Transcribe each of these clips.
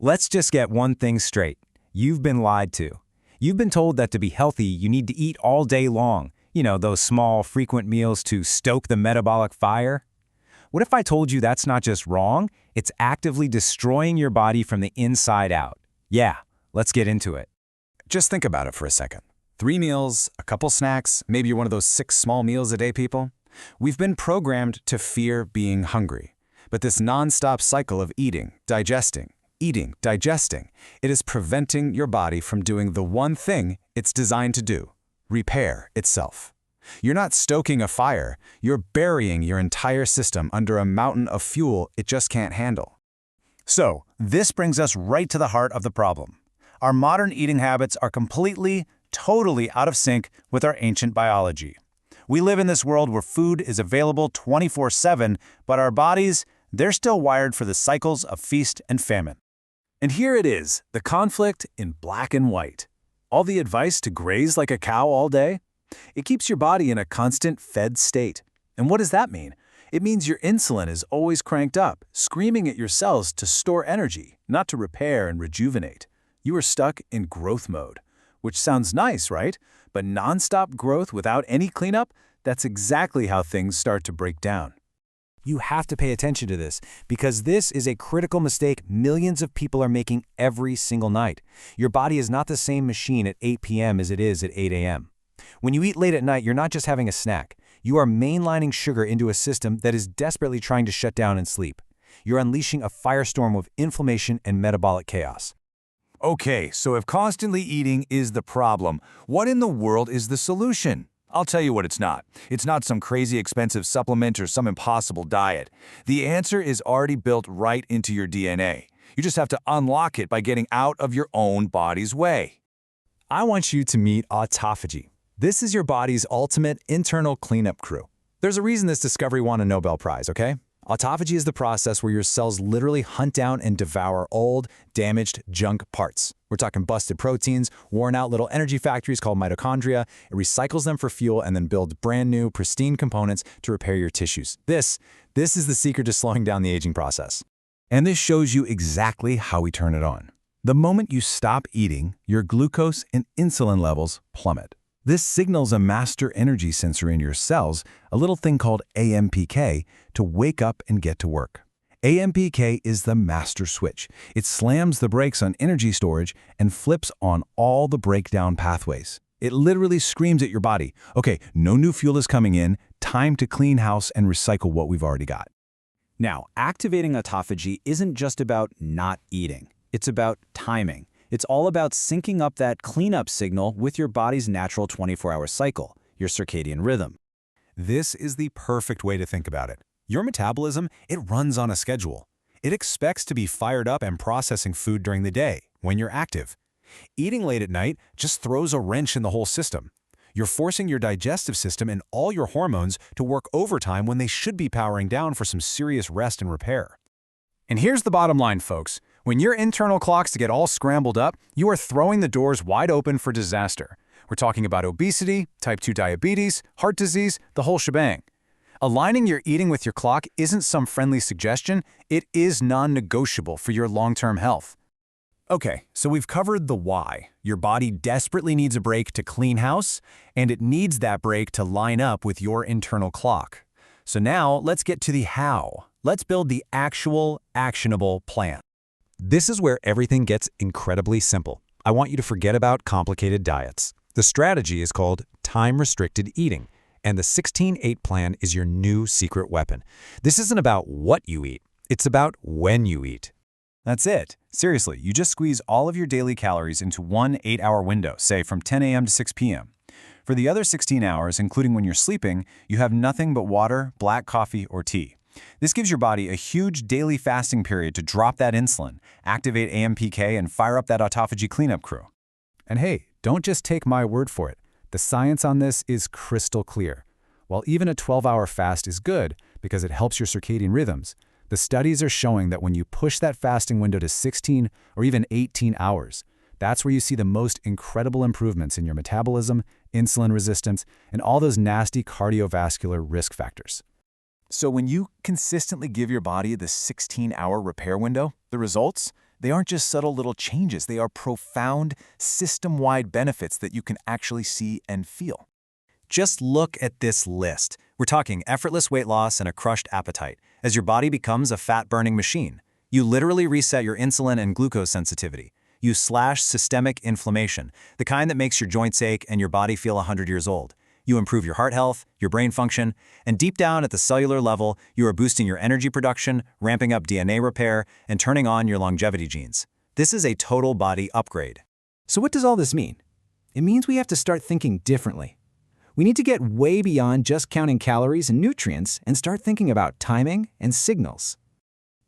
Let's just get one thing straight. You've been lied to. You've been told that to be healthy, you need to eat all day long. You know, those small, frequent meals to stoke the metabolic fire. What if I told you that's not just wrong, it's actively destroying your body from the inside out? Yeah, let's get into it. Just think about it for a second. 3 meals, a couple snacks, maybe you're one of those 6 small meals a day people. We've been programmed to fear being hungry. But this non-stop cycle of eating, digesting, it is preventing your body from doing the one thing it's designed to do: repair itself. You're not stoking a fire, you're burying your entire system under a mountain of fuel it just can't handle. So, this brings us right to the heart of the problem. Our modern eating habits are totally out of sync with our ancient biology. We live in this world where food is available 24/7, but our bodies, they're still wired for the cycles of feast and famine. And here it is, the conflict in black and white. All the advice to graze like a cow all day? It keeps your body in a constant fed state. And what does that mean? It means your insulin is always cranked up, screaming at your cells to store energy, not to repair and rejuvenate. You are stuck in growth mode. Which sounds nice, right? But nonstop growth without any cleanup, that's exactly how things start to break down. You have to pay attention to this, because this is a critical mistake millions of people are making every single night. Your body is not the same machine at 8 p.m. as it is at 8 a.m. When you eat late at night, you're not just having a snack. You are mainlining sugar into a system that is desperately trying to shut down and sleep. You're unleashing a firestorm of inflammation and metabolic chaos. Okay, so if constantly eating is the problem, what in the world is the solution? I'll tell you what it's not. It's not some crazy expensive supplement or some impossible diet. The answer is already built right into your DNA. You just have to unlock it by getting out of your own body's way. I want you to meet Autophagy. This is your body's ultimate internal cleanup crew. There's a reason this discovery won a Nobel Prize, okay? Autophagy is the process where your cells literally hunt down and devour old, damaged junk parts. We're talking busted proteins, worn-out little energy factories called mitochondria. It recycles them for fuel and then builds brand new, pristine components to repair your tissues. This is the secret to slowing down the aging process. And this shows you exactly how we turn it on. The moment you stop eating, your glucose and insulin levels plummet. This signals a master energy sensor in your cells, a little thing called AMPK, to wake up and get to work. AMPK is the master switch. It slams the brakes on energy storage and flips on all the breakdown pathways. It literally screams at your body, okay, no new fuel is coming in, time to clean house and recycle what we've already got. Now, activating autophagy isn't just about not eating. It's about timing. It's all about syncing up that cleanup signal with your body's natural 24-hour cycle, your circadian rhythm. This is the perfect way to think about it. Your metabolism, it runs on a schedule. It expects to be fired up and processing food during the day, when you're active. Eating late at night just throws a wrench in the whole system. You're forcing your digestive system and all your hormones to work overtime when they should be powering down for some serious rest and repair. And here's the bottom line, folks. When your internal clocks get all scrambled up, you are throwing the doors wide open for disaster. We're talking about obesity, type 2 diabetes, heart disease, the whole shebang. Aligning your eating with your clock isn't some friendly suggestion, it is non-negotiable for your long-term health. Okay, so we've covered the why. Your body desperately needs a break to clean house, and it needs that break to line up with your internal clock. So now let's get to the how. Let's build the actual, actionable plan. This is where everything gets incredibly simple. I want you to forget about complicated diets. The strategy is called time-restricted eating, and the 16-8 plan is your new secret weapon. This isn't about what you eat, it's about when you eat. That's it. Seriously, you just squeeze all of your daily calories into one 8-hour window, say from 10 a.m. to 6 p.m. For the other 16 hours, including when you're sleeping, you have nothing but water, black coffee, or tea. This gives your body a huge daily fasting period to drop that insulin, activate AMPK, and fire up that autophagy cleanup crew. And hey, don't just take my word for it. The science on this is crystal clear. While even a 12-hour fast is good because it helps your circadian rhythms, the studies are showing that when you push that fasting window to 16 or even 18 hours, that's where you see the most incredible improvements in your metabolism, insulin resistance, and all those nasty cardiovascular risk factors. So when you consistently give your body the 16-hour repair window, the results? They aren't just subtle little changes, they are profound, system-wide benefits that you can actually see and feel. Just look at this list. We're talking effortless weight loss and a crushed appetite, as your body becomes a fat-burning machine. You literally reset your insulin and glucose sensitivity. You slash systemic inflammation, the kind that makes your joints ache and your body feel 100 years old. You improve your heart health, your brain function, and deep down at the cellular level, you are boosting your energy production, ramping up DNA repair, and turning on your longevity genes. This is a total body upgrade. So what does all this mean? It means we have to start thinking differently. We need to get way beyond just counting calories and nutrients and start thinking about timing and signals.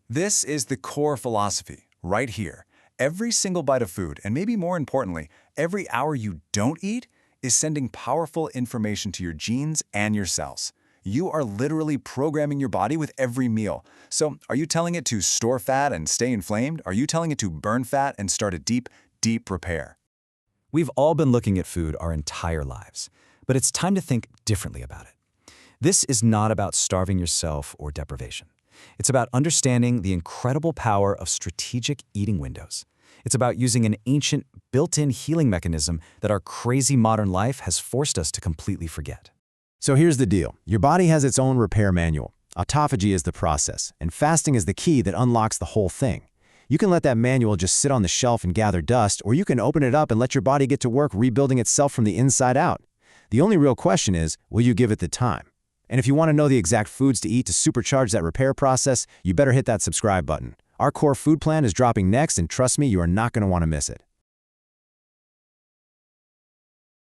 This is the core philosophy, right here. Every single bite of food, and maybe more importantly, every hour you don't eat, is sending powerful information to your genes and your cells. You are literally programming your body with every meal. So, are you telling it to store fat and stay inflamed? Are you telling it to burn fat and start a deep, deep repair? We've all been looking at food our entire lives, but it's time to think differently about it. This is not about starving yourself or deprivation. It's about understanding the incredible power of strategic eating windows. It's about using an ancient, built-in healing mechanism that our crazy modern life has forced us to completely forget. So here's the deal. Your body has its own repair manual. Autophagy is the process, and fasting is the key that unlocks the whole thing. You can let that manual just sit on the shelf and gather dust, or you can open it up and let your body get to work rebuilding itself from the inside out. The only real question is, will you give it the time? And if you want to know the exact foods to eat to supercharge that repair process, you better hit that subscribe button. Our core food plan is dropping next, and trust me, you are not going to want to miss it.